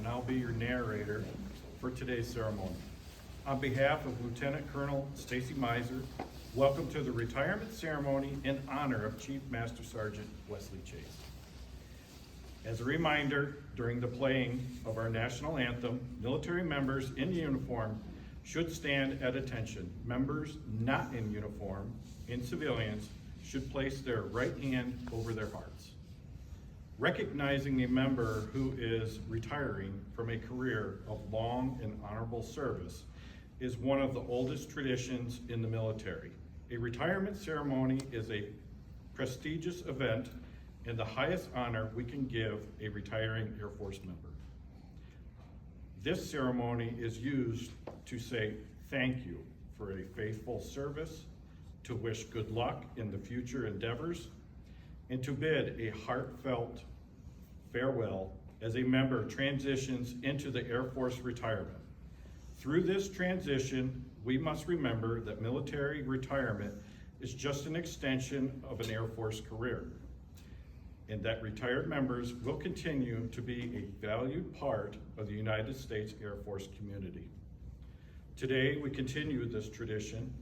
and I'll be your narrator for today's ceremony. On behalf of Lieutenant Colonel Stacy Miser, welcome to the retirement ceremony in honor of Chief Master Sergeant Wesley Chase. As a reminder, during the playing of our national anthem, military members in uniform should stand at attention. Members not in uniform, in civilians, should place their right hand over their hearts. Recognizing a member who is retiring from a career of long and honorable service is one of the oldest traditions in the military. A retirement ceremony is a prestigious event and the highest honor we can give a retiring Air Force member. This ceremony is used to say thank you for a faithful service, to wish good luck in the future endeavors, and to bid a heartfelt farewell as a member transitions into the Air Force retirement. Through this transition, we must remember that military retirement is just an extension of an Air Force career, and that retired members will continue to be a valued part of the United States Air Force community. Today, we continue this tradition.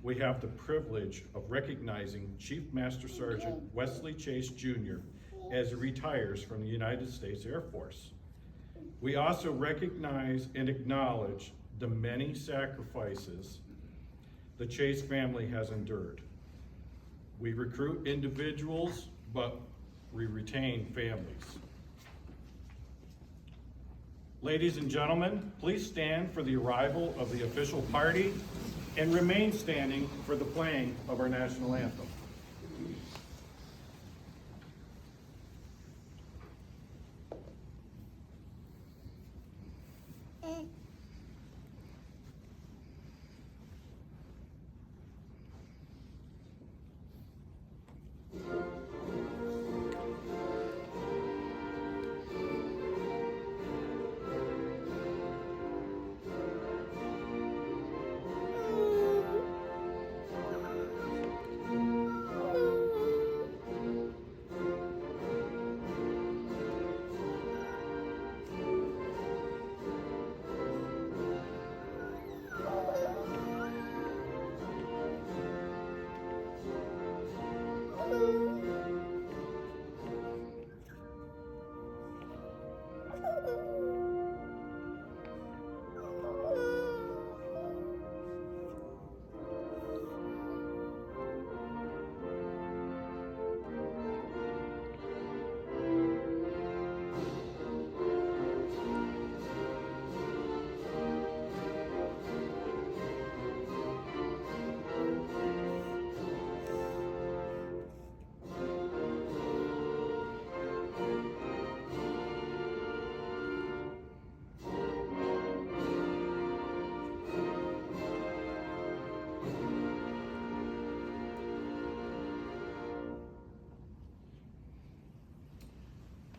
We have the privilege of recognizing Chief Master Sergeant Wesley Chase Jr. as he retires from the United States Air Force. We also recognize and acknowledge the many sacrifices the Chase family has endured. We recruit individuals, but we retain families. Ladies and gentlemen, please stand for the arrival of the official party and remain standing for the playing of our national anthem.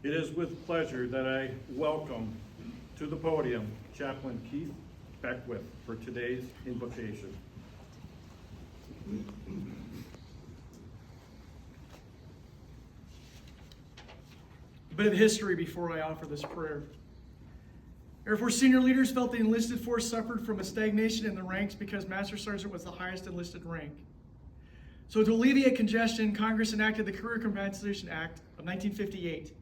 It is with pleasure that I welcome to the podium Chaplain Keith Beckwith for today's invocation. A bit of history before I offer this prayer. Air Force senior leaders felt the enlisted force suffered from a stagnation in the ranks because Master Sergeant was the highest enlisted rank. So to alleviate congestion, Congress enacted the Career Compensation Act of 1958.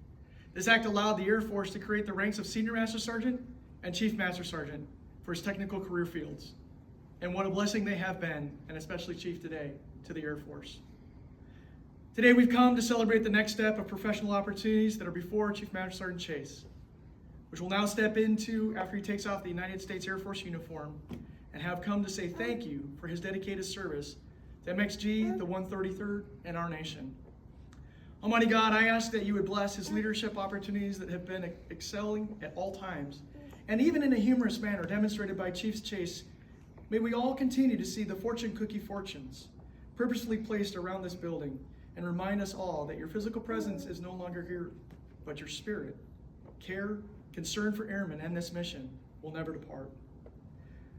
This act allowed the Air Force to create the ranks of Senior Master Sergeant and Chief Master Sergeant for its technical career fields. And what a blessing they have been, and especially Chief today, to the Air Force. Today we've come to celebrate the next step of professional opportunities that are before Chief Master Sergeant Chase, which will now step into after he takes off the United States Air Force uniform, and have come to say thank you for his dedicated service to MXG, the 133rd, and our nation. Almighty God, I ask that you would bless his leadership opportunities that have been excelling at all times, and even in a humorous manner demonstrated by Chief Chase. May we all continue to see the fortune cookie fortunes purposefully placed around this building, and remind us all that your physical presence is no longer here, but your spirit, care, concern for airmen and this mission will never depart.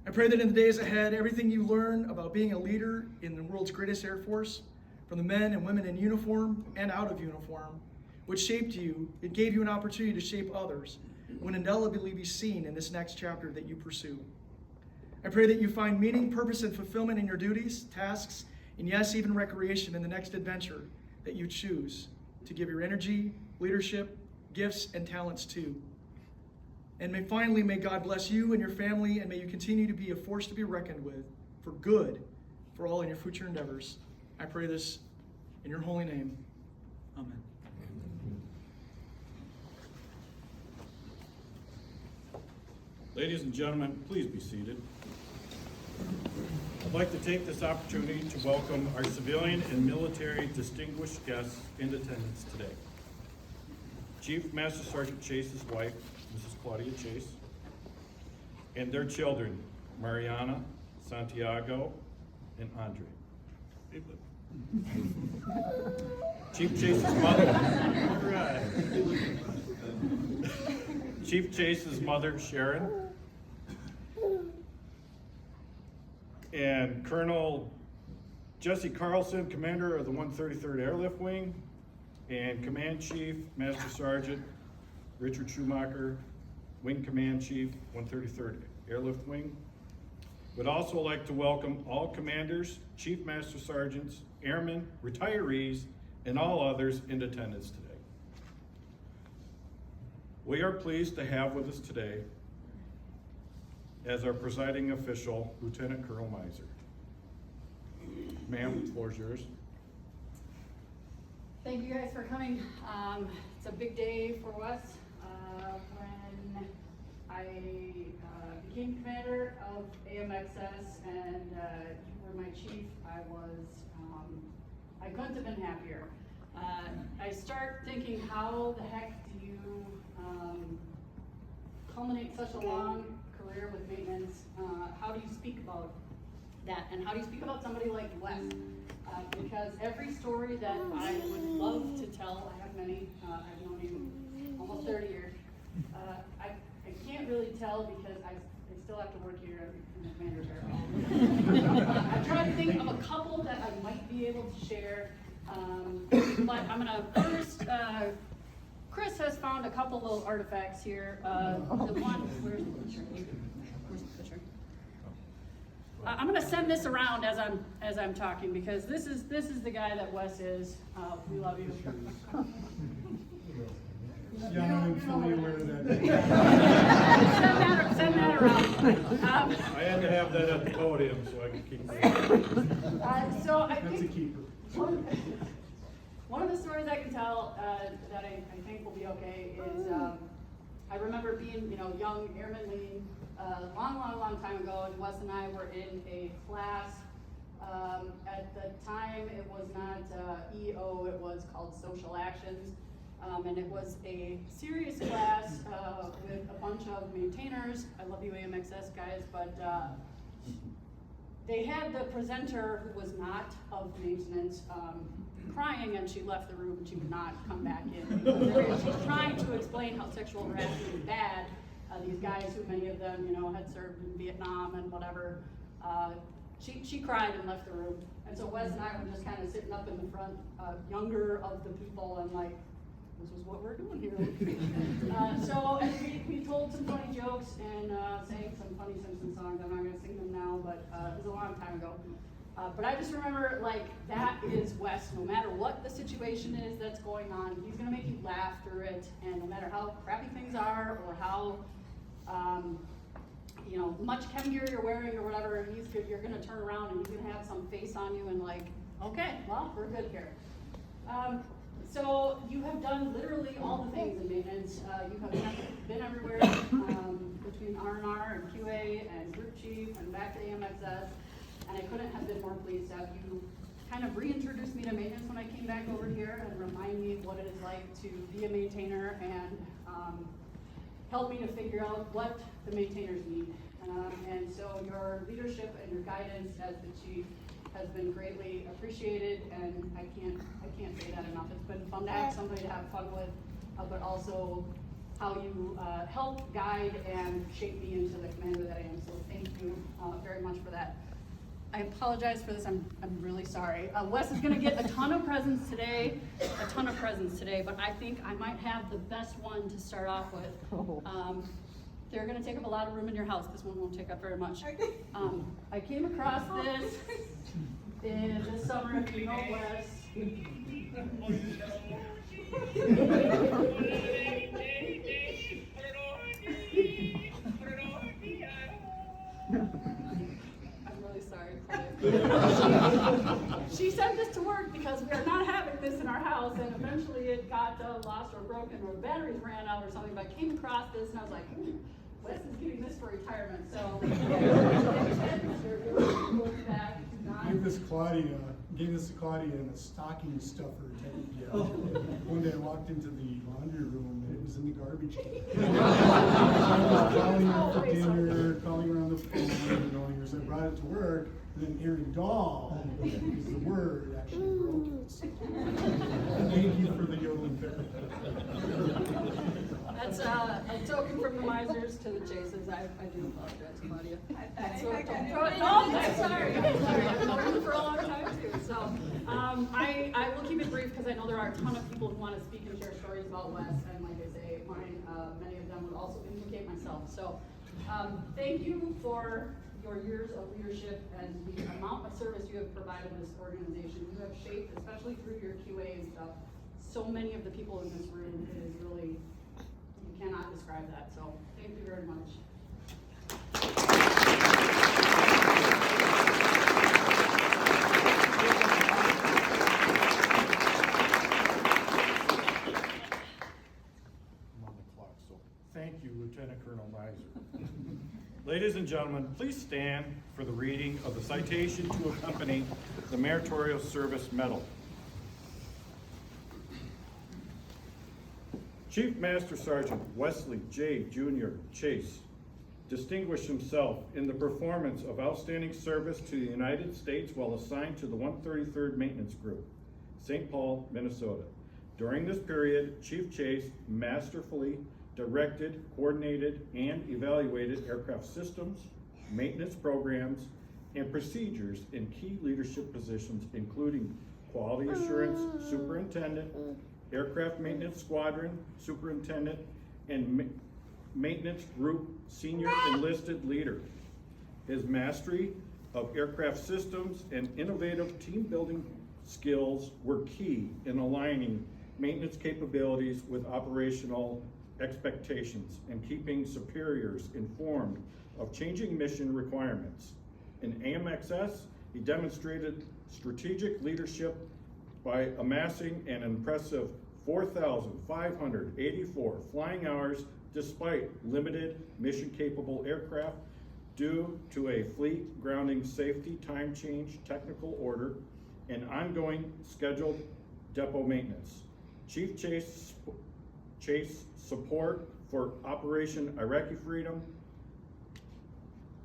I pray that in the days ahead, everything you learn about being a leader in the world's greatest Air Force, from the men and women in uniform and out of uniform, which shaped you, it gave you an opportunity to shape others, will indelibly be seen in this next chapter that you pursue. I pray that you find meaning, purpose, and fulfillment in your duties, tasks, and yes, even recreation in the next adventure that you choose to give your energy, leadership, gifts, and talents to. And finally, may God bless you and your family, and may you continue to be a force to be reckoned with for good for all in your future endeavors. I pray this in your holy name. Amen. Ladies and gentlemen, please be seated. I'd like to take this opportunity to welcome our civilian and military distinguished guests in attendance today. Chief Master Sergeant Chase's wife, Mrs. Claudia Chase, and their children, Mariana, Santiago, and Andre. Chief Chase's mother, Chief Chase's mother, Sharon, and Colonel Jesse Carlson, commander of the 133rd Airlift Wing, and Command Chief Master Sergeant Richard Schumacher, Wing Command Chief, 133rd Airlift Wing. Would also like to welcome all commanders, Chief Master Sergeants, airmen, retirees, and all others in attendance today. We are pleased to have with us today as our presiding official, Lieutenant Colonel Miser. Ma'am, the floor is yours. Thank you guys for coming. It's a big day for Wes. When I became commander of AMXS and you were my chief, I couldn't have been happier. I start thinking, how the heck do you culminate such a long career with maintenance? How do you speak about that? And how do you speak about somebody like Wes? Because every story that I would love to tell, I have many, I've known him almost 30 years. I can't really tell because I still have to work here in the commander's area. I tried to think of a couple that I might be able to share, but I'm gonna first, Chris has found a couple little artifacts here. The one, where's the picture? Where's the picture? I'm going to send this around as I'm talking because this is the guy that Wes is. We love you. Yeah, I'm fully aware of that. Send that around. I had to have that at the podium so I could keep it. So I That's a think keeper. one of the stories I can tell that I think will be okay is I remember being young airman lean long time ago, and Wes and I were in a class. At the time, it was not EO; it was called Social Actions, and it was a serious class with a bunch of maintainers. I love you, AMXS guys, but they had the presenter who was not of maintenance crying, and she left the room and she would not come back in. She was trying to explain how sexual harassment is bad. These guys, who many of them, had served in Vietnam and whatever, she cried and left the room. And so Wes and I were just kind of sitting up in the front, younger of the people, and like, this is what we're doing here. So we told some funny jokes and sang some funny Simpson songs. I'm not going to sing them now, but it was a long time ago. But I just remember, like, that is Wes. No matter what the situation is that's going on, he's going to make you laugh through it. And no matter how crappy things are or how much chem gear you're wearing or whatever, you're going to turn around and he's going to have some face on you and like, okay, well, we're good here. So you have done literally all the things in maintenance. You have been everywhere between R&R and QA and group chief and back to AMXS. And I couldn't have been more pleased to have you kind of reintroduce me to maintenance when I came back over here and remind me what it is like to be a maintainer and help me to figure out what the maintainers need. And so your leadership and your guidance as the chief has been greatly appreciated, and I can't say that enough. It's been fun to have somebody to have fun with, but also how you help guide and shape me into the commander that I am. So thank you very much for that. I apologize for this, I'm really sorry. Wes is gonna get a ton of presents today, but I think I might have the best one to start off with. They're gonna take up a lot of room in your house, this one won't take up very much. I came across this in this summer, if you know Wes. I'm really sorry, Claudia. She sent this to work because we are not having this in our house, and eventually it got lost or broken, or the batteries ran out or something, but I came across this and I was like, Wes is getting this for retirement, so. Gave this to Claudia in a stocking stuffer type of deal. One day I walked into the laundry room and it was in the garbage can. Calling her for dinner, calling her on the phone, annoying her, so I brought it to work, and then Aaron Dahl, because the word actually broke it. So, thank you for the yodeling therapy. That's a token from the Misers to the Chases. I do apologize, Claudia. Don't throw it. No, I'm sorry. I've known you for a long time too. So I will keep it brief because I know there are a ton of people who want to speak and share stories about Wes, and like I say, many of them would also implicate myself. So thank you for your years of leadership and the amount of service you have provided this organization. You have shaped, especially through your QA and stuff, so many of the people in this room. It is really, you cannot describe that. So thank you very much. I'm on the clock, so thank you, Lieutenant Colonel Miser. Ladies and gentlemen, please stand for the reading of the citation to accompany the Meritorious Service Medal. Chief Master Sergeant Wesley J. Jr. Chase distinguished himself in the performance of outstanding service to the United States while assigned to the 133rd Maintenance Group, St. Paul, Minnesota. During this period, Chief Chase masterfully directed, coordinated, and evaluated aircraft systems, maintenance programs, and procedures in key leadership positions, including Quality Assurance Superintendent, Aircraft Maintenance Squadron Superintendent, and Maintenance Group Senior Enlisted Leader. His mastery of aircraft systems and innovative team building skills were key in aligning maintenance capabilities with operational expectations and keeping superiors informed of changing mission requirements. In AMXS, he demonstrated strategic leadership by amassing an impressive 4,584 flying hours despite limited mission-capable aircraft due to a fleet grounding safety time change technical order and ongoing scheduled depot maintenance. Chief Chase support for Operation Iraqi Freedom,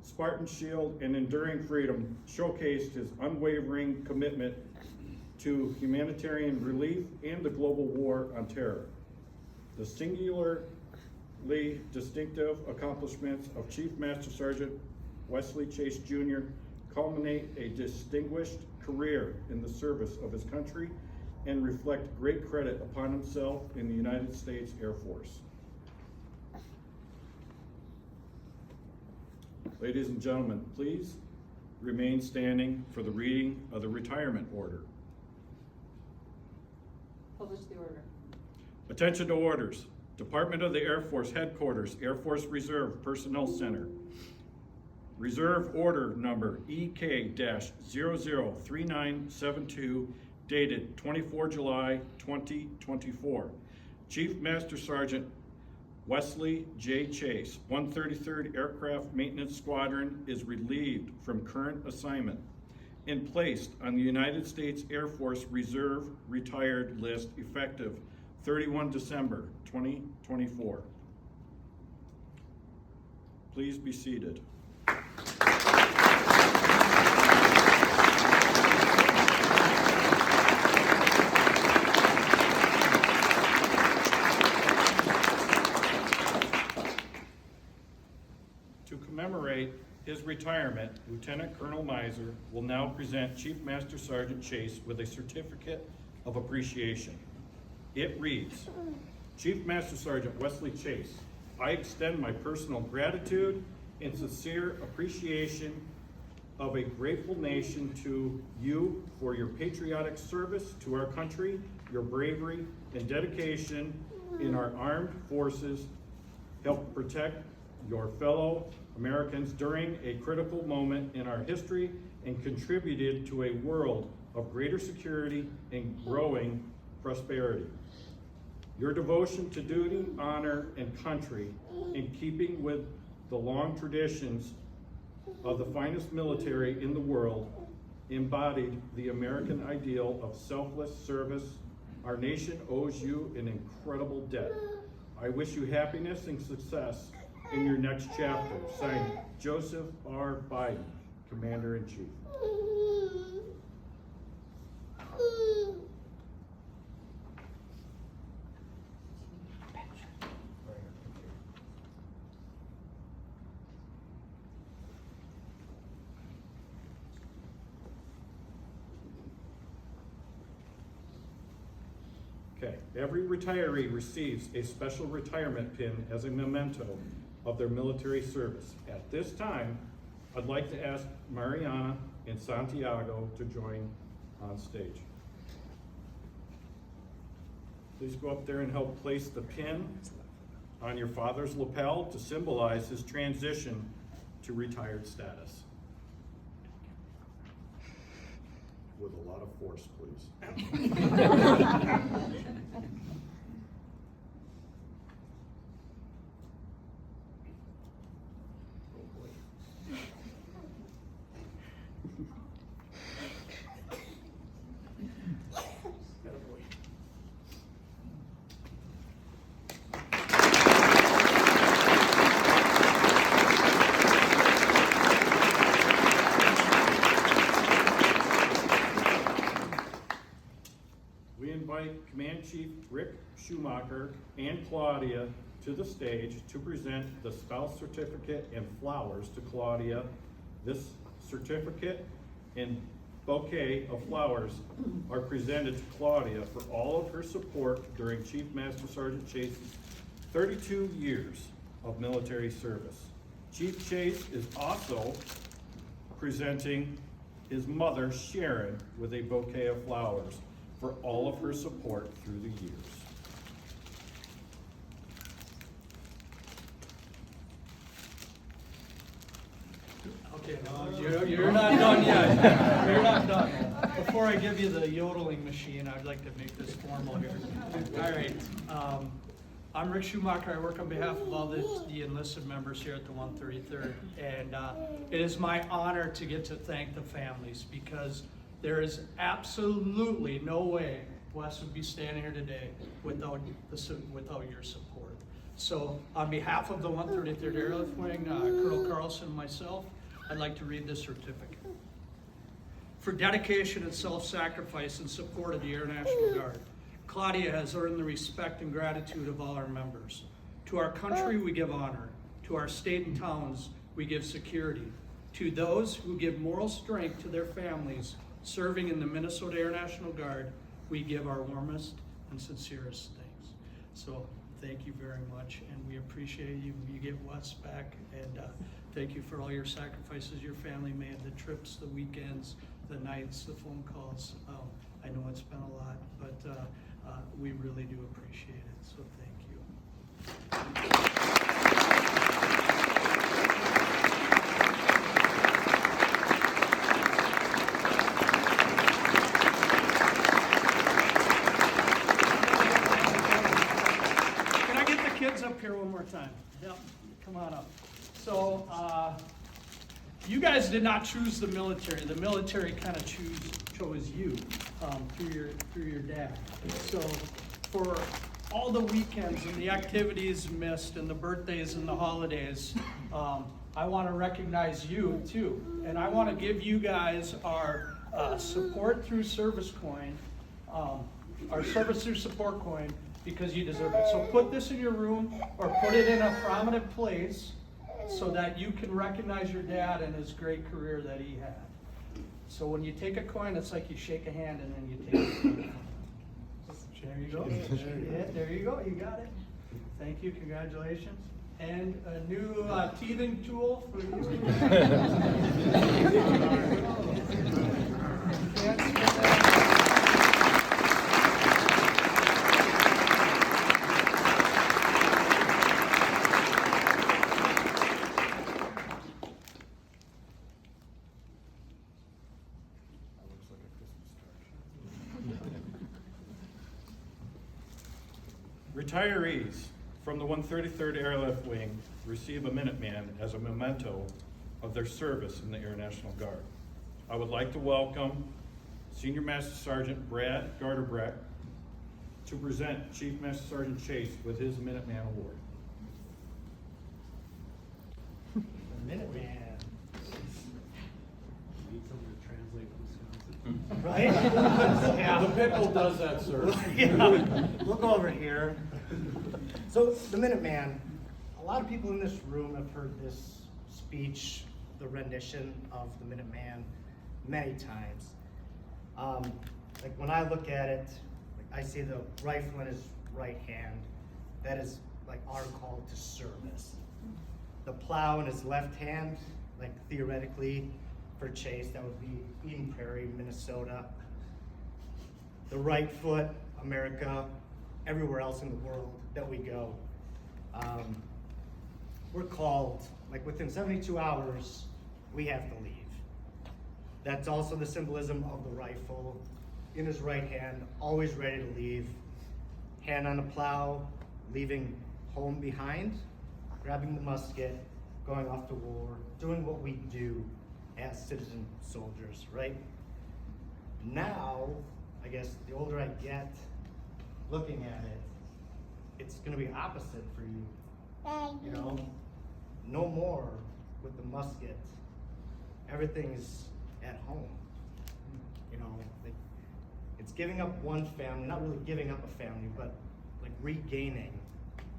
Spartan Shield, and Enduring Freedom showcased his unwavering commitment to humanitarian relief and the global war on terror. The singularly distinctive accomplishments of Chief Master Sergeant Wesley Chase Jr. culminate a distinguished career in the service of his country and reflect great credit upon himself in the United States Air Force. Ladies and gentlemen, please remain standing for the reading of the retirement order. Publish the order. Attention to orders. Department of the Air Force Headquarters, Air Force Reserve Personnel Center. Reserve Order Number EK-003972, dated 24 July 2024. Chief Master Sergeant Wesley J. Chase, 133rd Aircraft Maintenance Squadron, is relieved from current assignment and placed on the United States Air Force Reserve Retired List effective 31 December 2024. Please be seated. To commemorate his retirement, Lieutenant Colonel Miser will now present Chief Master Sergeant Chase with a certificate of appreciation. It reads, Chief Master Sergeant Wesley Chase, I extend my personal gratitude and sincere appreciation of a grateful nation to you for your patriotic service to our country, your bravery and dedication in our armed forces helped protect your fellow Americans during a critical moment in our history and contributed to a world of greater security and growing prosperity. Your devotion to duty, honor, and country, in keeping with the long traditions of the finest military in the world, embodied the American ideal of selfless service. Our nation owes you an incredible debt. I wish you happiness and success in your next chapter. Signed, Joseph R. Biden, Commander-in-Chief. Okay, every retiree receives a special retirement pin as a memento of their military service. At this time, I'd like to ask Mariana and Santiago to join on stage. Please go up there and help place the pin on your father's lapel to symbolize his transition to retired status. With a lot of force, please. We invite Command Chief Rick Schumacher and Claudia to the stage to present the spouse certificate and flowers to Claudia. This certificate and bouquet of flowers are presented to Claudia for all of her support during Chief Master Sergeant Chase's 32 years of military service. Chief Chase is also presenting his mother, Sharon, with a bouquet of flowers for all of her support through the years. Okay, no, you're not done yet. You're not done. Before I give you the yodeling machine, I'd like to make this formal here. All right. I'm Rick Schumacher. I work on behalf of all the enlisted members here at the 133rd. And it is my honor to get to thank the families, because there is absolutely no way Wes would be standing here today without your support. So on behalf of the 133rd Airlift Wing, Colonel Carlson and myself, I'd like to read this certificate. For dedication and self-sacrifice in support of the Air National Guard, Claudia has earned the respect and gratitude of all our members. To our country, we give honor. To our state and towns, we give security. To those who give moral strength to their families serving in the Minnesota Air National Guard, we give our warmest and sincerest thanks. So thank you very much, and we appreciate you. You get Wes back, and thank you for all your sacrifices your family made, the trips, the weekends, the nights, the phone calls. I know it's been a lot, but we really do appreciate it, so thank you. Up here one more time. Yep, come on up. So, you guys did not choose the military. The military kind of chose you through your dad. So, for all the weekends and the activities missed and the birthdays and the holidays, I want to recognize you too, and I want to give you guys our support through service coin, our service through support coin, because you deserve it. So put this in your room or put it in a prominent place so that you can recognize your dad and his great career that he had. So when you take a coin, it's like you shake a hand and then you take it. There you go. Yeah, there you go. You got it. Thank you. Congratulations. And a new teething tool for you. Retirees from the 133rd Airlift Wing receive a Minuteman as a memento of their service in the Air National Guard. I would like to welcome Senior Master Sergeant Brad Garterbrecht to present Chief Master Sergeant Chase with his Minuteman Award. Minuteman. Need someone to translate Wisconsin. Right? Yeah. The pickle does that, sir. Yeah. Look over here. So, the Minuteman, a lot of people in this room have heard this speech, the rendition of the Minuteman, many times. Like when I look at it, like I see the rifle in his right hand. That is like our call to service. The plow in his left hand, like theoretically for Chase, that would be Eden Prairie, Minnesota. The right foot, America, everywhere else in the world that we go. We're called, like within 72 hours, we have to leave. That's also the symbolism of the rifle in his right hand, always ready to leave. Hand on the plow, leaving home behind, grabbing the musket, going off to war, doing what we do as citizen soldiers, right? Now, I guess the older I get, looking at it, it's gonna be opposite for you. You know, no more with the musket. Everything's at home. You know, like, it's giving up one family, not really giving up a family, but like regaining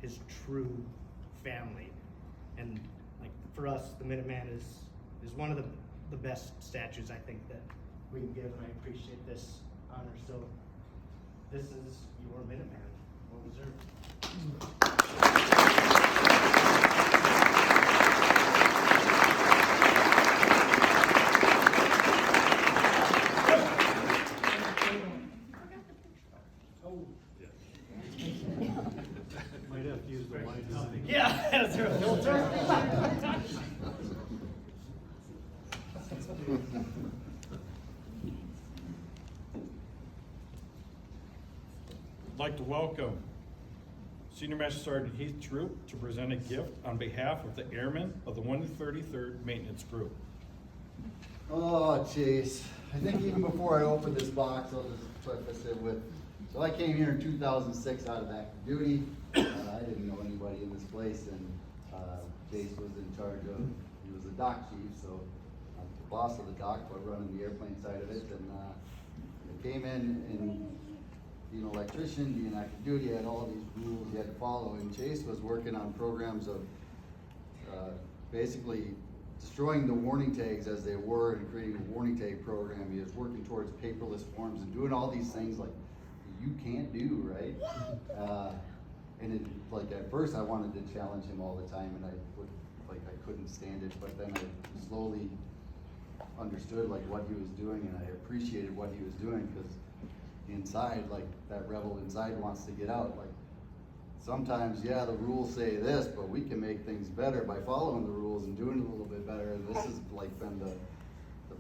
his true family. And like for us, the Minuteman is one of the best statues I think that we can give, and I appreciate this honor. So this is your Minuteman. Well deserved. Might have to use the lights. Yeah, that's a filter. I'd like to welcome Senior Master Sergeant Heath Troop to present a gift on behalf of the airmen of the 133rd Maintenance Group. Oh, Chase. I think even before I opened this box, I'll just preface it with, so I came here in 2006 out of active duty. I didn't know anybody in this place, and Chase was in charge of, he was the dock chief, so I was the boss of the dock, but running the airplane side of it, and I came in and being an electrician, being active duty, I had all these rules you had to follow, and Chase was working on programs of basically destroying the warning tags as they were and creating a warning tag program. He was working towards paperless forms and doing all these things like you can't do, right? And it, like at first I wanted to challenge him all the time, and I couldn't stand it, but then I slowly understood like what he was doing, and I appreciated what he was doing, because inside, like that rebel inside wants to get out. Like sometimes, yeah, the rules say this, but we can make things better by following the rules and doing it a little bit better. And this has like been the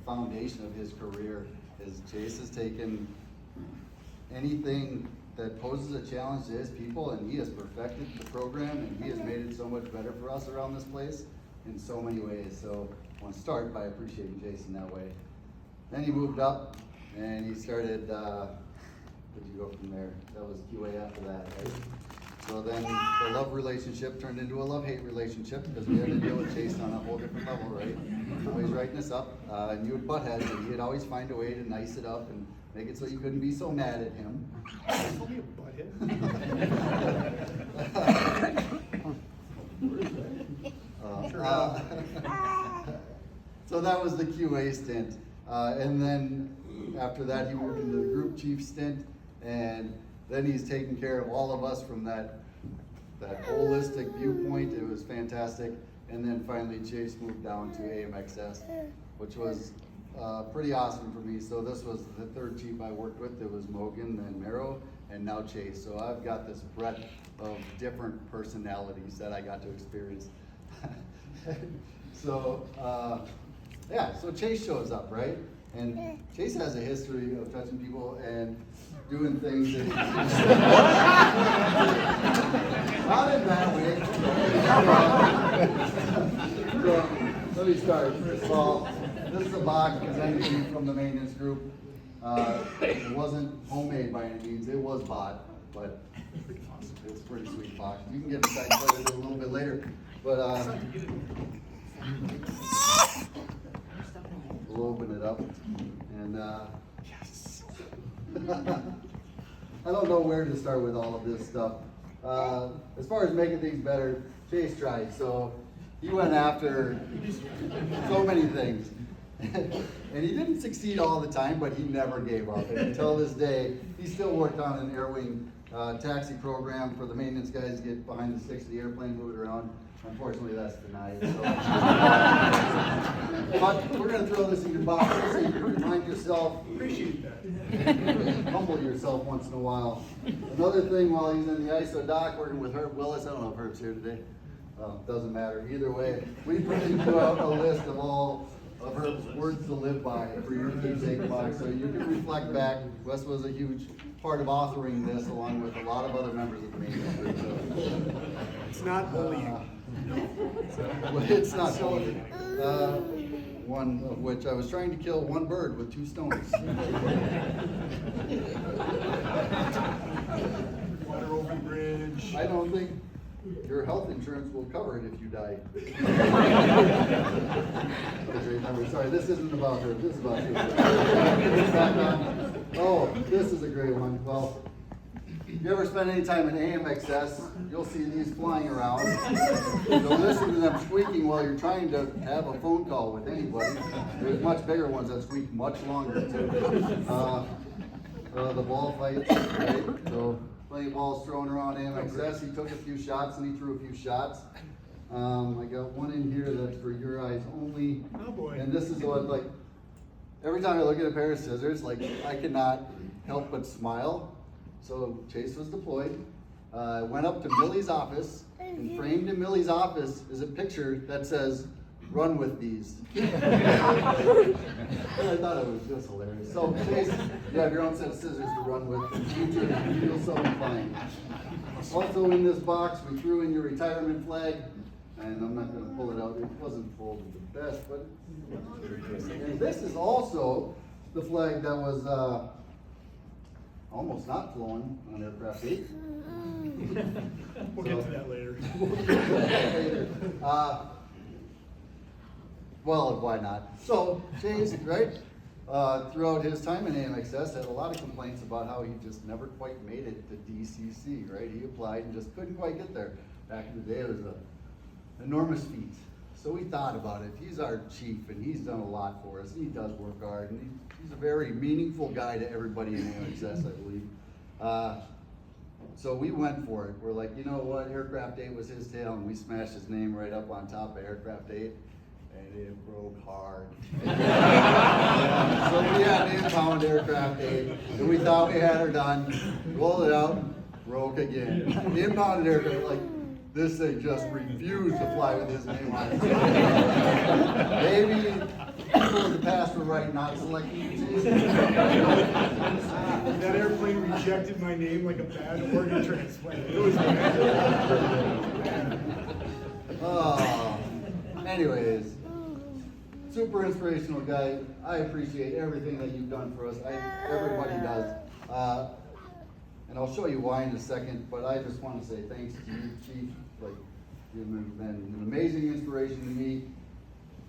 foundation of his career. Is Chase has taken anything that poses a challenge to his people, and he has perfected the program, and he has made it so much better for us around this place in so many ways. So I want to start by appreciating Jason that way. Then he moved up and he started, where'd you go from there? That was QA after that, right? So then the love relationship turned into a love-hate relationship, because we had to deal with Chase on a whole different level, right? Always writing us up, and you would butt heads, and he'd always find a way to nice it up and make it so you couldn't be so mad at him. Call me a butthead. So that was the QA stint. And then after that, he moved into the group chief stint, and then he's taken care of all of us from that holistic viewpoint. It was fantastic. And then finally Chase moved down to AMXS, which was pretty awesome for me. So this was the third chief I worked with. It was Mogan, then Merrow, and now Chase. So I've got this breadth of different personalities that I got to experience. So yeah, so Chase shows up, right? And Chase has a history of touching people and doing things that not in that way. So, let me start. Well, this is a box presented to me from the maintenance group. It wasn't homemade by any means, it was bought, but it's a pretty sweet box. You can get inside play with it a little bit later, but we'll open it up, and yes. I don't know where to start with all of this stuff. As far as making things better, Chase tried. So he went after so many things. And he didn't succeed all the time, but he never gave up. And until this day, he still worked on an air wing taxi program for the maintenance guys to get behind the sticks of the airplane, move it around. Unfortunately, that's denied. So. But we're going to throw this in your box so you can remind yourself. Appreciate that. Humble yourself once in a while. Another thing, while he's in the ISO dock working with Herb Willis, I don't know if Herb's here today. Doesn't matter. Either way, we printed out a list of all of Herb's words to live by for your keepsake box, so you can reflect back. Wes was a huge part of authoring this, along with a lot of other members of the maintenance group. It's not bullying. It's not bullying. One of which I was trying to kill one bird with 2 stones. Water over the bridge. I don't think your health insurance will cover it if you die. Sorry, this isn't about her. This is about you. Oh, this is a great one. Well, if you ever spend any time in AMXS, you'll see these flying around. You'll listen to them squeaking while you're trying to have a phone call with anybody. There's much bigger ones that squeak much longer too. The ball fights, right? So plenty of balls thrown around AMXS. He took a few shots and he threw a few shots. I got one in here that's for your eyes only. Oh boy. And this is what, like, every time I look at a pair of scissors, like, I cannot help but smile. So Chase was deployed. Went up to Millie's office, and framed in Millie's office is a picture that says, "Run with these." And I thought it was just hilarious. So Chase, you have your own set of scissors to run with in the future if you feel so inclined. Also in this box, we threw in your retirement flag, and I'm not going to pull it out. It wasn't folded the best, but and this is also the flag that was almost not flown on Aircraft 8. We'll get to that later. Well, why not? So, Chase, right, throughout his time in AMXS, had a lot of complaints about how he just never quite made it to DCC, right? He applied and just couldn't quite get there. Back in the day, it was an enormous feat. So we thought about it. He's our chief, and he's done a lot for us, and he does work hard, and he's a very meaningful guy to everybody in AMXS, I believe. So we went for it. We're like, you know what, Aircraft 8 was his tail, and we smashed his name right up on top of Aircraft 8, and it broke hard. So we had to impound Aircraft 8, and we thought we had her done. Rolled it out, broke again. The impounded aircraft, like, this thing just refused to fly with his name on it. Maybe people in the past were right not selecting Chase. That airplane rejected my name like a bad organ transplant. It was bad. Anyways, super inspirational guy. I appreciate everything that you've done for us. Everybody does. And I'll show you why in a second, but I just want to say thanks to you, Chief. Like, you've been an amazing inspiration to me.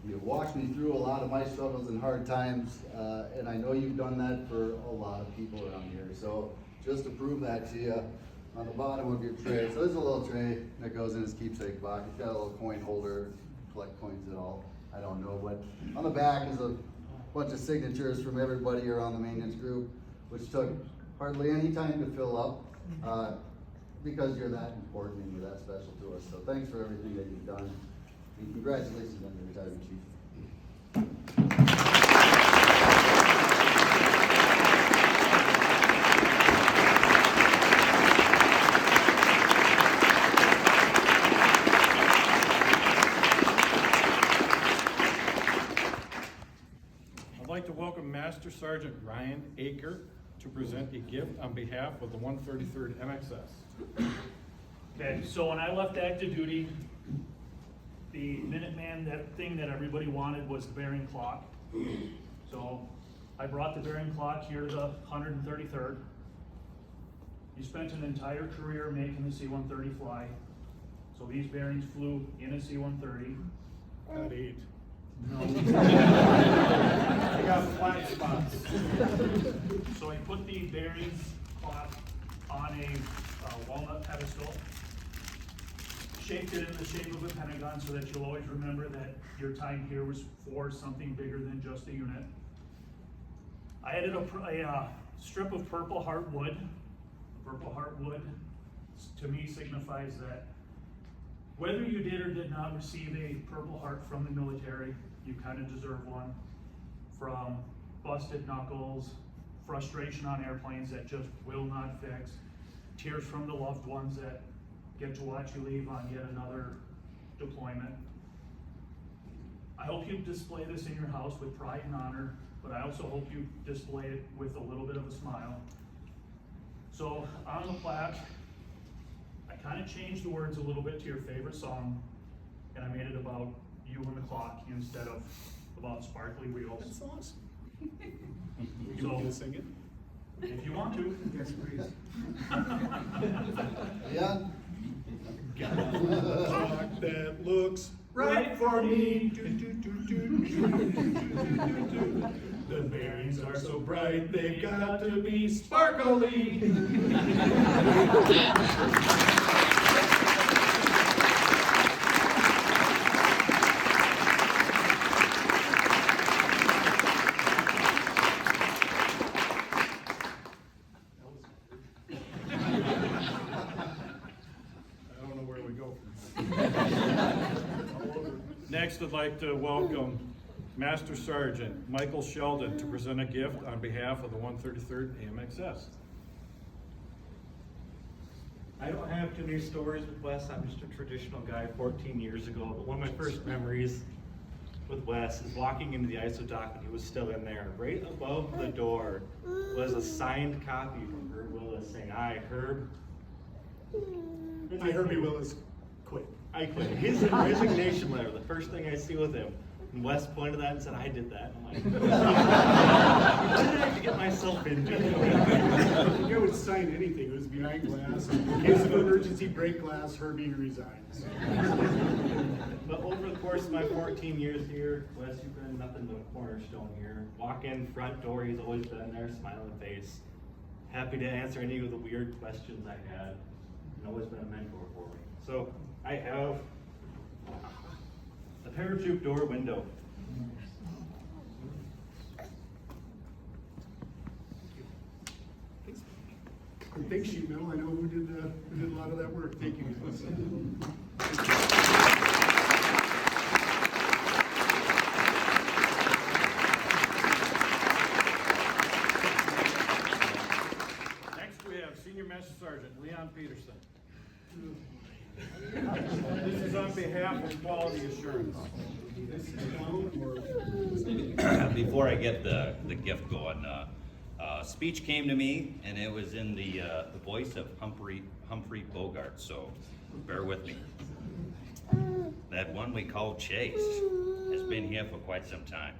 You've walked me through a lot of my struggles and hard times, and I know you've done that for a lot of people around here. So just to prove that to you, on the bottom of your tray, so there's a little tray that goes in his keepsake box. It's got a little coin holder, collect coins at all. I don't know what, on the back is a bunch of signatures from everybody around the maintenance group, which took hardly any time to fill up, because you're that important and you're that special to us. So thanks for everything that you've done, and congratulations on your retirement, Chief. I'd like to welcome Master Sergeant Ryan Aker to present a gift on behalf of the 133rd MXS. Okay, so when I left active duty, the Minuteman, that thing that everybody wanted was the bearing clock. So I brought the bearing clock here to the 133rd. You spent an entire career making the C-130 fly. So these bearings flew in a C-130. At 8. No. I got flat spots. So I put the bearings clock on a walnut pedestal, shaped it in the shape of a pentagon so that you'll always remember that your time here was for something bigger than just a unit. I added a strip of Purple Heart wood. Purple Heart wood, to me, signifies that whether you did or did not receive a Purple Heart from the military, you kind of deserve one. From busted knuckles, frustration on airplanes that just will not fix, tears from the loved ones that get to watch you leave on yet another deployment. I hope you display this in your house with pride and honor, but I also hope you display it with a little bit of a smile. So on the plaque, I kind of changed the words a little bit to your favorite song, and I made it about you and the clock instead of about sparkly wheels. That's awesome. So, You gonna sing it? if you want to. Yes, please. Yeah? Clock that looks Right for me. The bearings are so bright, they've got to be sparkly. I don't know where we go from there. Next, I'd like to welcome Master Sergeant Michael Sheldon to present a gift on behalf of the 133rd AMXS. I don't have too many stories with Wes. I'm just a traditional guy 14 years ago. But one of my first memories with Wes is walking into the ISO dock when he was still in there. Right above the door was a signed copy from Herb Willis saying, "I, Herb." I Herbie Willis quit. I quit. His resignation letter, the first thing I see with him. And Wes pointed that and said, "I did that." I'm like, what did I have to get myself into? I think I would sign anything. It was behind glass. In case of emergency, break glass, Herbie resigns. But over the course of my 14 years here, Wes, you've been nothing but a cornerstone here. Walk in, front door, he's always been there, smiling face. Happy to answer any of the weird questions I had, and always been a mentor for me. So I have a parachute door window. And thanks, sheet metal. I know who did a lot of that work. Thank you, guys. Next, we have Senior Master Sergeant Leon Peterson. This is on behalf of Quality Assurance. Before I get the gift going, speech came to me, and it was in the voice of Humphrey Bogart, so bear with me. That one we call Chase has been here for quite some time.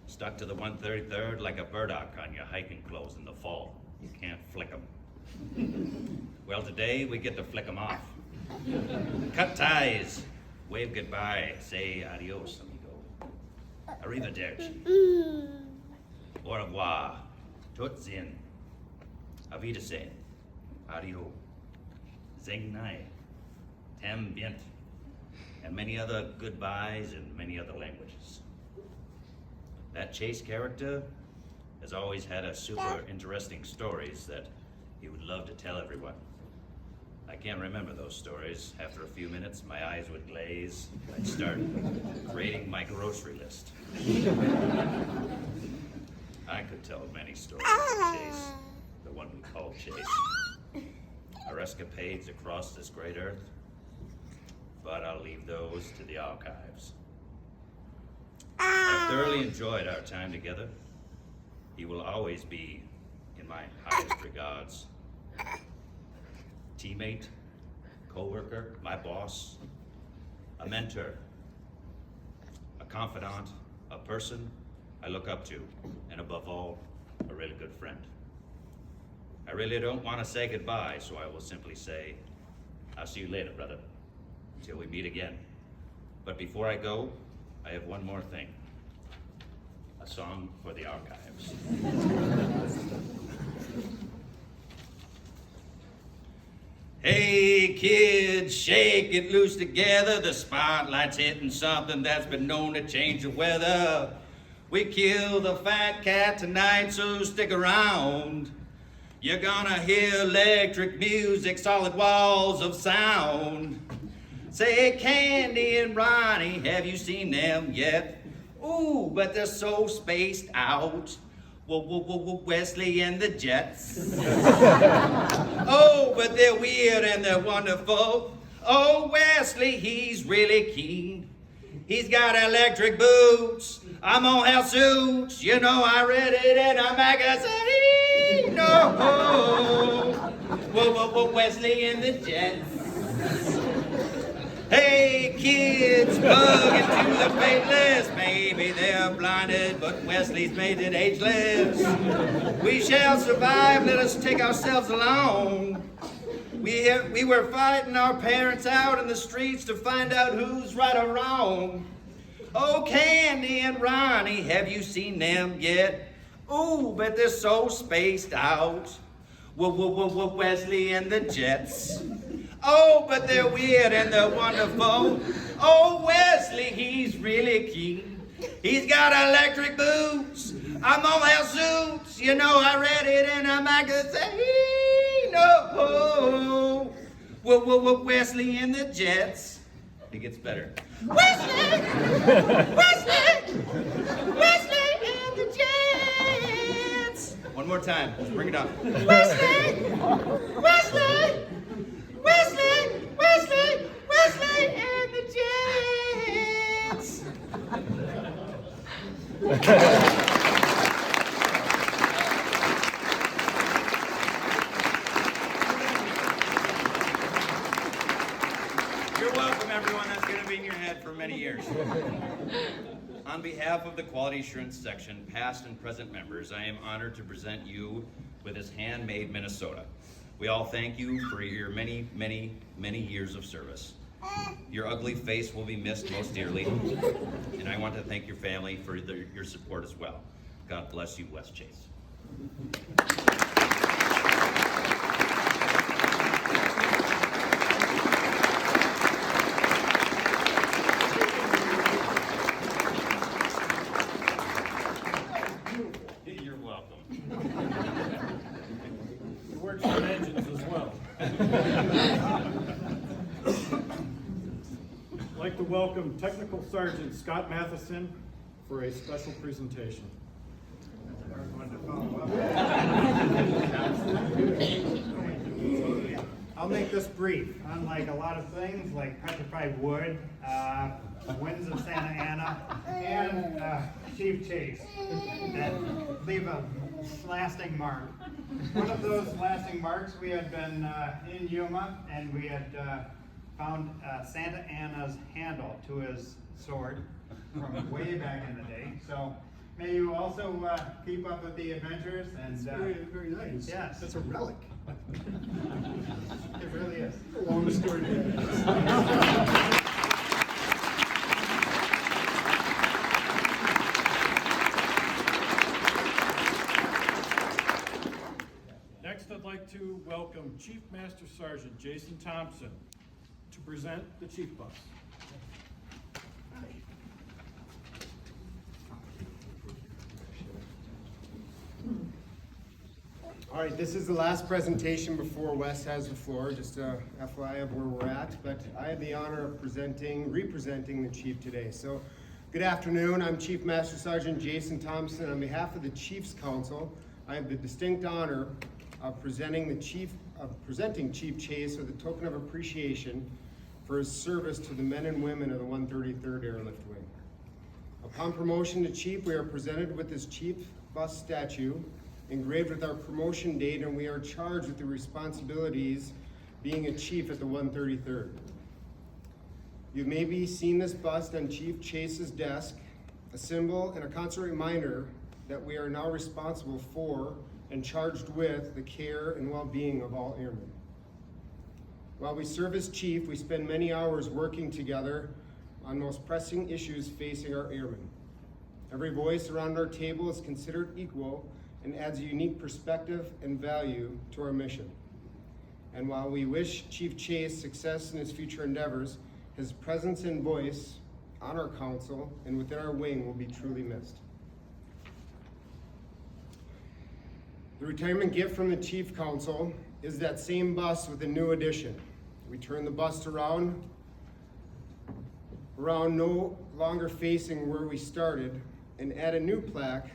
Stuck to the 133rd like a burdock on your hiking clothes in the fall. You can't flick them. Well, today we get to flick them off. Cut ties, wave goodbye, say adios, amigo. Arrivederci. Au revoir. Tot zin. Auf Wiedersehen. Adio. Zeng nai. Tem bient. and many other goodbyes in many other languages. That Chase character has always had a super interesting stories that he would love to tell everyone. I can't remember those stories. After a few minutes, my eyes would glaze. I'd start creating my grocery list. I could tell many stories of Chase, the one we call Chase. Our escapades across this great earth, but I'll leave those to the archives. I thoroughly enjoyed our time together. He will always be in my highest regards. Teammate, co-worker, my boss, a mentor, a confidant, a person I look up to, and above all, a really good friend. I really don't want to say goodbye, so I will simply say, I'll see you later, brother, until we meet again. But before I go, I have one more thing. A song for the archives. Hey kids, shake it loose together. The spotlight's hitting something that's been known to change the weather. We kill the fat cat tonight, so stick around. You're gonna hear electric music, solid walls of sound. Say, Candy and Ronnie, have you seen them yet? Ooh, but they're so spaced out. Wesley and the Jets. Oh, but they're weird and they're wonderful. Oh, Wesley, he's really keen. He's got electric boots. I'm on house suits. You know, I read it in a magazine. No. Wesley and the Jets. Hey kids, plug into the faithless. Maybe they're blinded, but Wesley's made it ageless. We shall survive, let us take ourselves along. We were fighting our parents out in the streets to find out who's right or wrong. Oh, Candy and Ronnie, have you seen them yet? Ooh, but they're so spaced out. Wesley and the Jets. Oh, but they're weird and they're wonderful. Oh, Wesley, he's really keen. He's got electric boots. I'm on house suits. You know, I read it in a magazine. Oh, Wesley and the Jets. It gets better. Wesley! Wesley! Wesley and the Jets! One more time. Let's bring it up. Wesley! Wesley! Wesley! Wesley! Wesley and the Jets! You're welcome, everyone. That's going to be in your head for many years. On behalf of the Quality Assurance Section, past and present members, I am honored to present you with this handmade Minnesota. We all thank you for your many, many, many years of service. Your ugly face will be missed most dearly, and I want to thank your family for your support as well. God bless you, Wes Chase. You're welcome. It works on engines as well. I'd like to welcome Technical Sergeant Scott Matheson for a special presentation. I'll make this brief. Unlike a lot of things like petrified wood, winds of Santa Ana, and Chief Chase that leave a lasting mark. One of those lasting marks, we had been in Yuma and we had found Santa Ana's handle to his sword from way back in the day. So may you also keep up with the adventures and Very, very nice. Yes. That's a relic. It really is. The longest story. Next, I'd like to welcome Chief Master Sergeant Jason Thompson to present the Chief Bus. All right, this is the last presentation before Wes has the floor, just a FYI of where we're at, but I have the honor of representing the chief today. So, good afternoon, I'm Chief Master Sergeant Jason Thompson. On behalf of the Chiefs Council, I have the distinct honor of presenting Chief Chase with a token of appreciation for his service to the men and women of the 133rd Airlift Wing. Upon promotion to Chief, we are presented with this Chief Bus statue engraved with our promotion date, and we are charged with the responsibilities being a chief at the 133rd. You've maybe seen this bust on Chief Chase's desk, a symbol and a constant reminder that we are now responsible for and charged with the care and well-being of all airmen. While we serve as chief, we spend many hours working together on most pressing issues facing our airmen. Every voice around our table is considered equal and adds a unique perspective and value to our mission. And while we wish Chief Chase success in his future endeavors, his presence and voice on our council and within our wing will be truly missed. The retirement gift from the Chief Council is that same bus with a new addition. We turn the bus around no longer facing where we started, and add a new plaque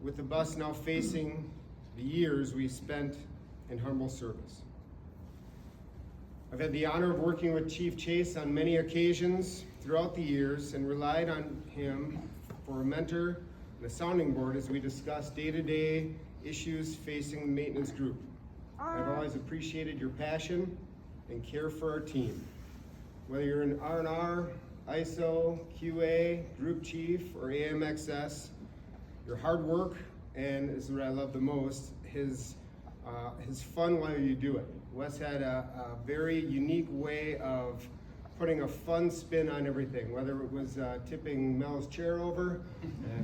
with the bus now facing the years we spent in humble service. I've had the honor of working with Chief Chase on many occasions throughout the years and relied on him for a mentor and a sounding board as we discussed day-to-day issues facing the maintenance group. I've always appreciated your passion and care for our team. Whether you're an R&R, ISO, QA, Group Chief, or AMXS, your hard work, and is what I love the most, his fun while you do it. Wes had a very unique way of putting a fun spin on everything, whether it was tipping Mel's chair over,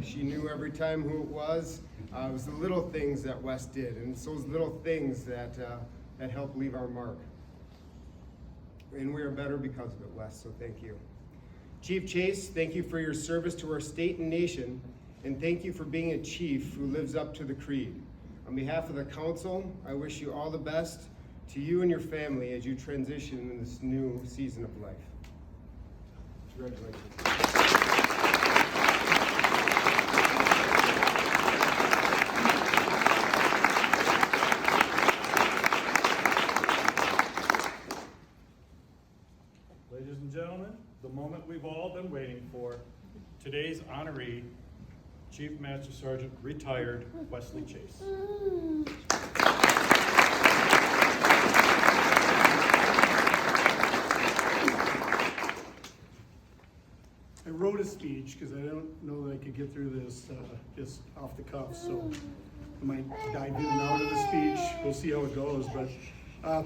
she knew every time who it was. It was the little things that Wes did, and it's those little things that help leave our mark. And we are better because of it, Wes, so thank you. Chief Chase, thank you for your service to our state and nation, and thank you for being a chief who lives up to the creed. On behalf of the council, I wish you all the best to you and your family as you transition in this new season of life. Congratulations. Ladies and gentlemen, the moment we've all been waiting for, today's honoree, Chief Master Sergeant retired Wesley Chase. I wrote a speech because I don't know that I could get through this just off the cuff, so I might dive in and out of the speech. We'll see how it goes, but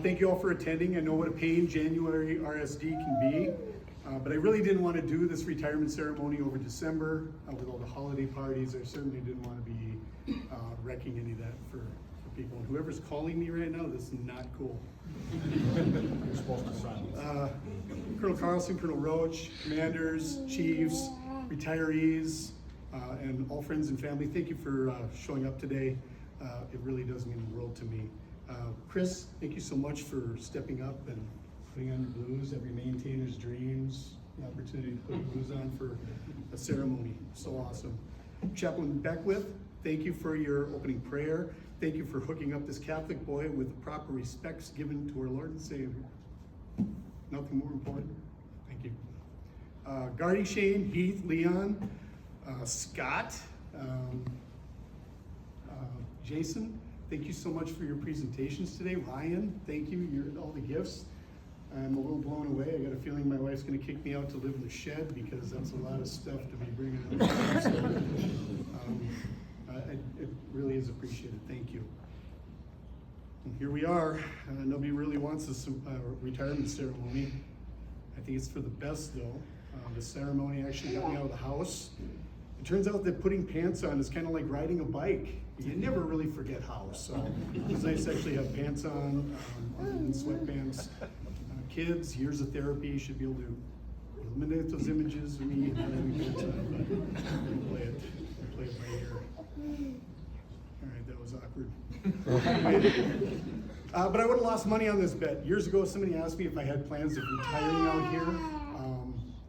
thank you all for attending. I know what a pain January RSD can be, but I really didn't want to do this retirement ceremony over December with all the holiday parties. I certainly didn't want to be wrecking any of that for people. And whoever's calling me right now, this is not cool. You're supposed to silence. Colonel Carlson, Colonel Roach, commanders, chiefs, retirees, and all friends and family, thank you for showing up today. It really does mean the world to me. Chris, thank you so much for stepping up and putting on your blues, every maintainer's dreams, the opportunity to put blues on for a ceremony. So awesome. Chaplain Beckwith, thank you for your opening prayer. Thank you for hooking up this Catholic boy with the proper respects given to our Lord and Savior. Nothing more important. Thank you. Gardy, Shane, Heath, Leon, Scott, Jason, thank you so much for your presentations today. Ryan, thank you. All the gifts. I'm a little blown away. I got a feeling my wife's going to kick me out to live in the shed because that's a lot of stuff to be bringing out. So, it really is appreciated. Thank you. And here we are. Nobody really wants this retirement ceremony. I think it's for the best, though. The ceremony actually got me out of the house. It turns out that putting pants on is kind of like riding a bike. You never really forget how. So it's nice to actually have pants on, other than sweatpants. Kids, years of therapy should be able to eliminate those images of me not having pants on, but play it by ear. All right, that was awkward. But I would have lost money on this bet. Years ago, somebody asked me if I had plans of retiring out here.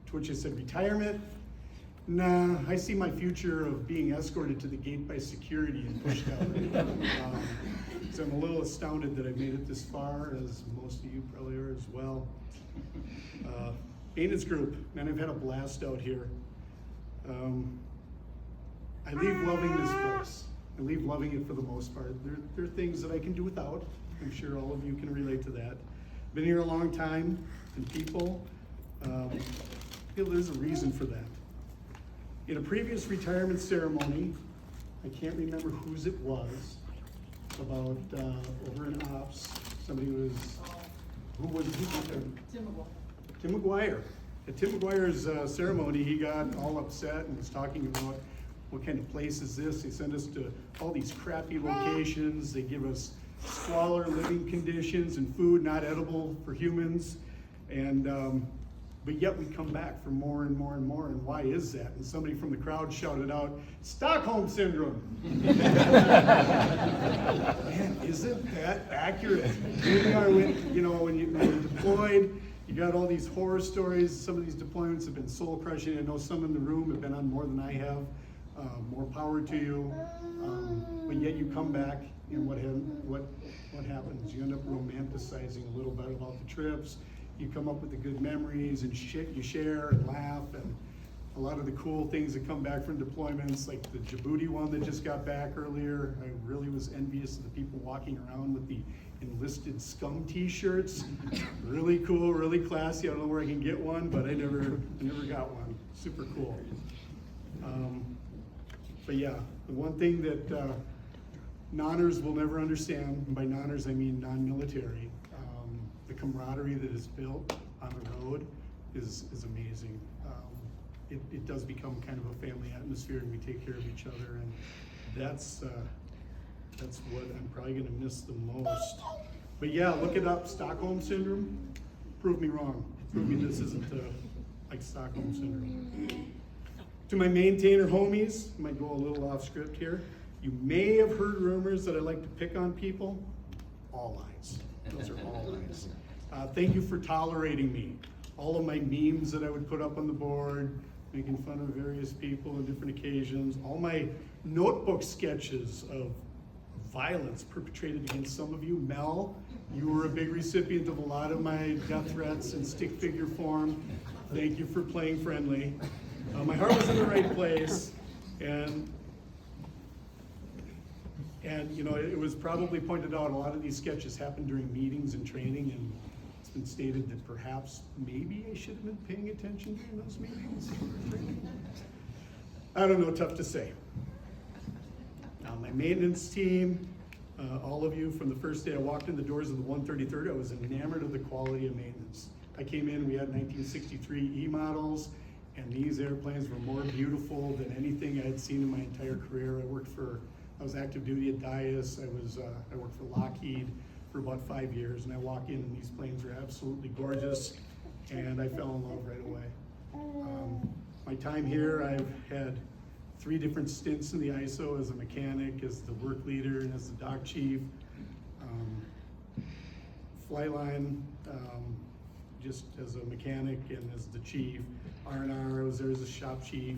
To which I said, retirement? Nah, I see my future of being escorted to the gate by security and pushed out. So I'm a little astounded that I've made it this far, as most of you probably are as well. Maintenance group, man, I've had a blast out here. I leave loving this place. I leave loving it for the most part. There are things that I can do without. I'm sure all of you can relate to that. Been here a long time, and people, I feel there's a reason for that. In a previous retirement ceremony, I can't remember whose it was, about over in ops, somebody was, who was Tim McGuire. Tim McGuire. At Tim McGuire's ceremony, he got all upset and was talking about what kind of place is this. They send us to all these crappy locations. They give us squalor living conditions and food not edible for humans. And but yet we come back for more and more and more. And why is that? And somebody from the crowd shouted out, Stockholm Syndrome. Man, isn't that accurate? Here we are, when you're deployed, you got all these horror stories. Some of these deployments have been soul crushing. I know some in the room have been on more than I have. More power to you. But yet you come back, and what happens? You end up romanticizing a little bit about the trips. You come up with the good memories and you share and laugh, and a lot of the cool things that come back from deployments, like the Djibouti one that just got back earlier. I really was envious of the people walking around with the enlisted scum t-shirts. Really cool, really classy. I don't know where I can get one, but I never got one. Super cool. But yeah, the one thing that nonners will never understand, and by nonners I mean non-military, the camaraderie that is built on the road is amazing. It does become kind of a family atmosphere, and we take care of each other, and that's what I'm probably gonna miss the most. But yeah, look it up, Stockholm Syndrome. Prove me wrong. Prove me this isn't like Stockholm Syndrome. To my maintainer homies, I might go a little off script here. You may have heard rumors that I like to pick on people. All lies. Those are all lies. Thank you for tolerating me. All of my memes that I would put up on the board, making fun of various people on different occasions, all my notebook sketches of violence perpetrated against some of you. Mel, you were a big recipient of a lot of my death threats in stick figure form. Thank you for playing friendly. My heart was in the right place, and it was probably pointed out a lot of these sketches happened during meetings and training, and it's been stated that perhaps maybe I should have been paying attention during those meetings. I don't know, tough to say. Now my maintenance team, all of you, from the first day I walked in the doors of the 133rd, I was enamored of the quality of maintenance. I came in, we had 1963 E models, and these airplanes were more beautiful than anything I had seen in my entire career. I was active duty at Dias. I worked for Lockheed for about 5 years, and I walk in and these planes are absolutely gorgeous, and I fell in love right away. My time here, I've had 3 different stints in the ISO as a mechanic, as the work leader, and as the dock chief. Flightline, just as a mechanic and as the chief. R&R, I was there as a shop chief.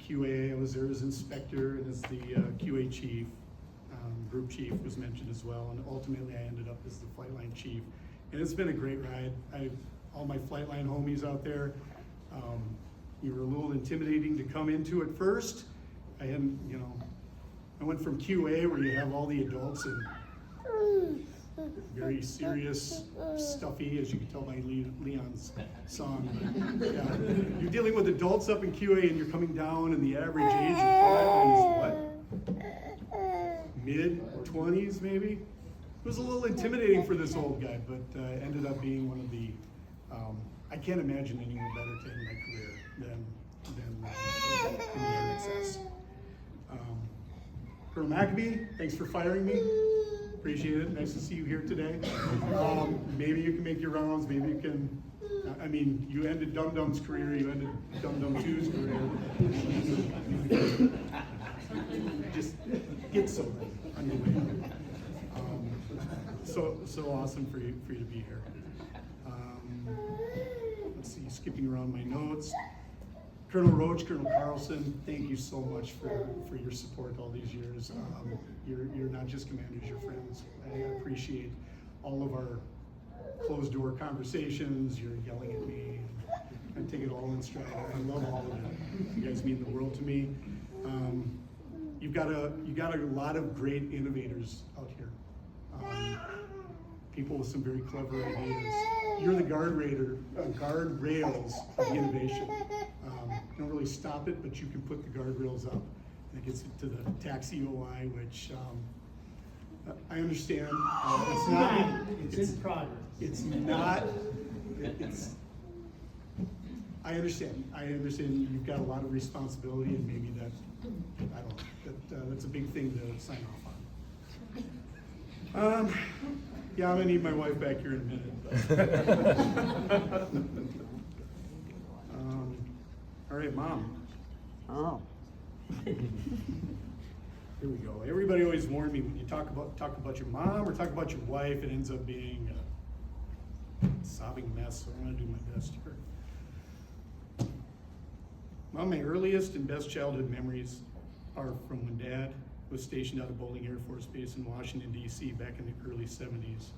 QA, I was there as inspector and as the QA chief. Group chief was mentioned as well, and ultimately I ended up as the flightline chief. And it's been a great ride. All my flightline homies out there, you were a little intimidating to come into at first. I went from QA, where you have all the adults and very serious, stuffy, as you can tell by Leon's song. Yeah. You're dealing with adults up in QA, and you're coming down, and the average age of flightline is what? Mid-20s, maybe? It was a little intimidating for this old guy, but ended up being one of the, I can't imagine anyone better to end my career than in the NXS. Colonel McAbee, thanks for firing me. Appreciate it. Nice to see you here today. Maybe you can make your rounds. Maybe you can. You ended Dum Dum's career. You ended Dum Dum 2's career. get something on your way out. So awesome for you to be here. Let's see, skipping around my notes. Colonel Roach, Colonel Carlson, thank you so much for your support all these years. You're not just commanders, you're friends. I appreciate all of our closed door conversations. You're yelling at me. I take it all in stride. I love all of it. You guys mean the world to me. You got a lot of great innovators out here. People with some very clever ideas. You're the guardrails of the innovation. You don't really stop it, but you can put the guardrails up. And it gets to the taxi OI, which I understand. It's not. It's in progress. It's not. I understand. I understand you've got a lot of responsibility, and maybe that, I don't know, that's a big thing to sign off on. Yeah, I'm gonna need my wife back here in a minute. But. All right, Mom. Oh. Here we go. Everybody always warned me when you talk about your mom or talk about your wife, it ends up being a sobbing mess. So I'm gonna do my best here. Well, my earliest and best childhood memories are from when Dad was stationed out of Bowling Air Force Base in Washington, D.C. back in the early 70s.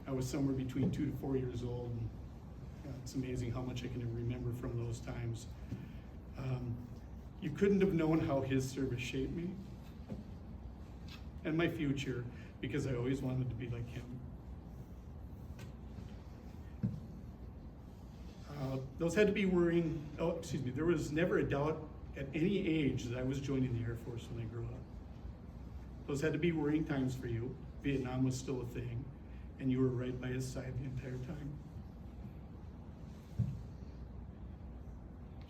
I was somewhere between 2 to 4 years old. And, it's amazing how much I can remember from those times. You couldn't have known how his service shaped me and my future, because I always wanted to be like him. Those had to be worrying, there was never a doubt at any age that I was joining the Air Force when I grew up. Those had to be worrying times for you. Vietnam was still a thing, and you were right by his side the entire time.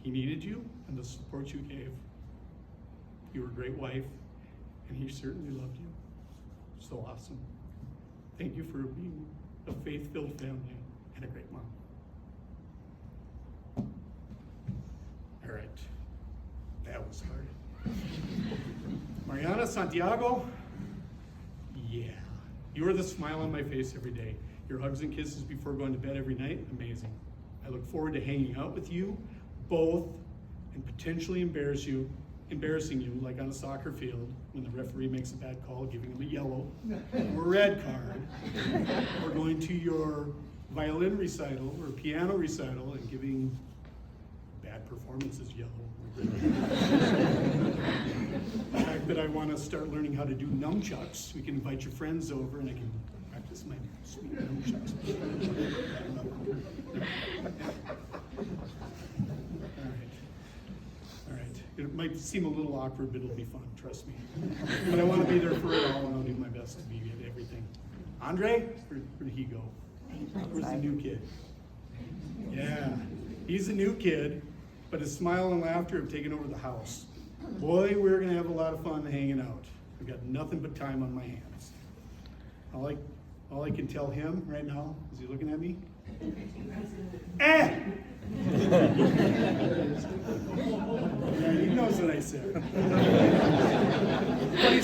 He needed you and the support you gave. You were a great wife, and he certainly loved you. So awesome. Thank you for being a faith-filled family and a great mom. All right, that was hard. Mariana Santiago, yeah. You are the smile on my face every day. Your hugs and kisses before going to bed every night, amazing. I look forward to hanging out with you both and potentially embarrassing you like on a soccer field when the referee makes a bad call, giving him a yellow or a red card, or going to your violin recital or piano recital and giving bad performances yellow. The fact that I want to start learning how to do nunchucks, we can invite your friends over and I can practice my sweet nunchucks. All right. It might seem a little awkward, but it'll be fun, trust me. But I want to be there for it all, and I'll do my best to be at everything. Andre, where did he go? Where's the new kid? Yeah, he's a new kid, but his smile and laughter have taken over the house. Boy, we're gonna have a lot of fun hanging out. I've got nothing but time on my hands. All I can tell him right now, is he looking at me? Eh! Yeah, he knows what I said. Funny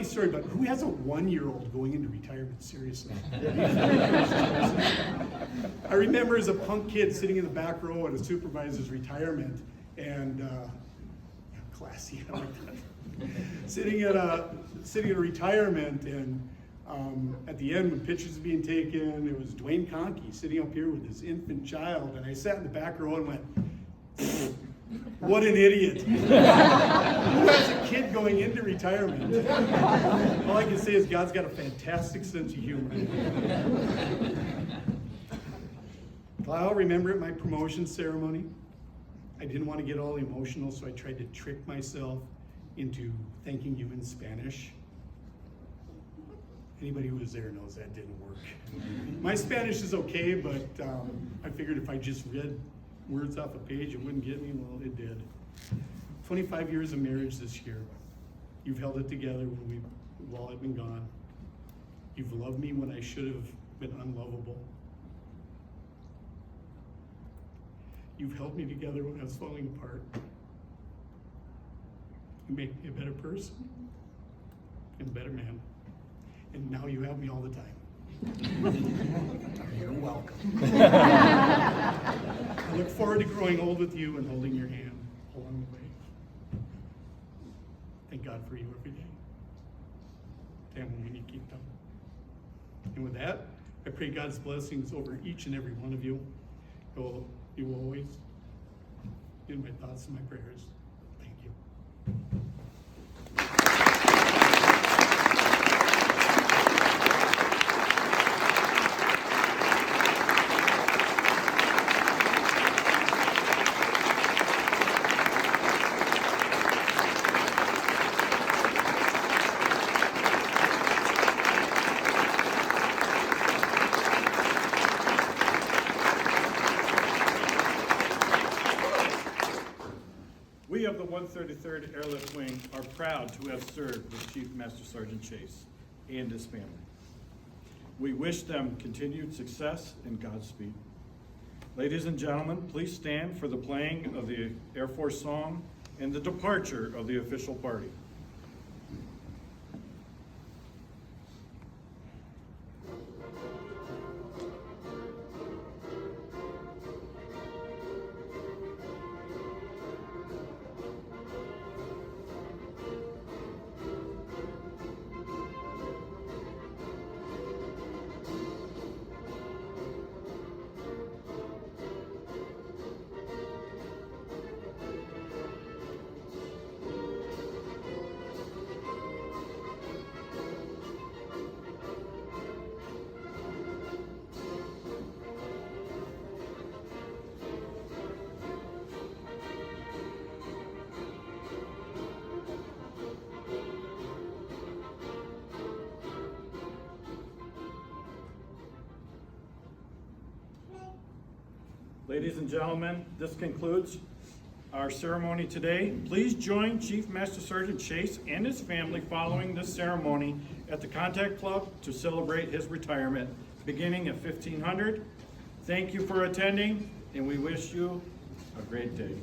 story, but who has a 1-year-old going into retirement? Seriously. I remember as a punk kid sitting in the back row at a supervisor's retirement, and classy, I like that. Sitting at a retirement, and at the end when pictures were being taken, it was Dwayne Conkey sitting up here with his infant child, and I sat in the back row and went, what an idiot. Who has a kid going into retirement? All I can say is God's got a fantastic sense of humor. I'll remember at my promotion ceremony, I didn't want to get all emotional, so I tried to trick myself into thanking you in Spanish. Anybody who was there knows that didn't work. My Spanish is okay, but I figured if I just read words off a page, it wouldn't get me. Well, it did. 25 years of marriage this year. You've held it together while I've been gone. You've loved me when I should have been unlovable. You've held me together when I was falling apart. You make me a better person and a better man. And now you have me all the time. You're welcome. I look forward to growing old with you and holding your hand along the way. Thank God for you every day. Damn, when you keep them. And with that, I pray God's blessings over each and every one of you. You will always in my thoughts and my prayers. Thank you. We of the 133rd Airlift Wing are proud to have served with Chief Master Sergeant Chase and his family. We wish them continued success and Godspeed. Ladies and gentlemen, please stand for the playing of the Air Force song and the departure of the official party. Ladies and gentlemen, this concludes our ceremony today. Please join Chief Master Sergeant Chase and his family following this ceremony at the Contact Club to celebrate his retirement, beginning at 1500. Thank you for attending, and we wish you a great day.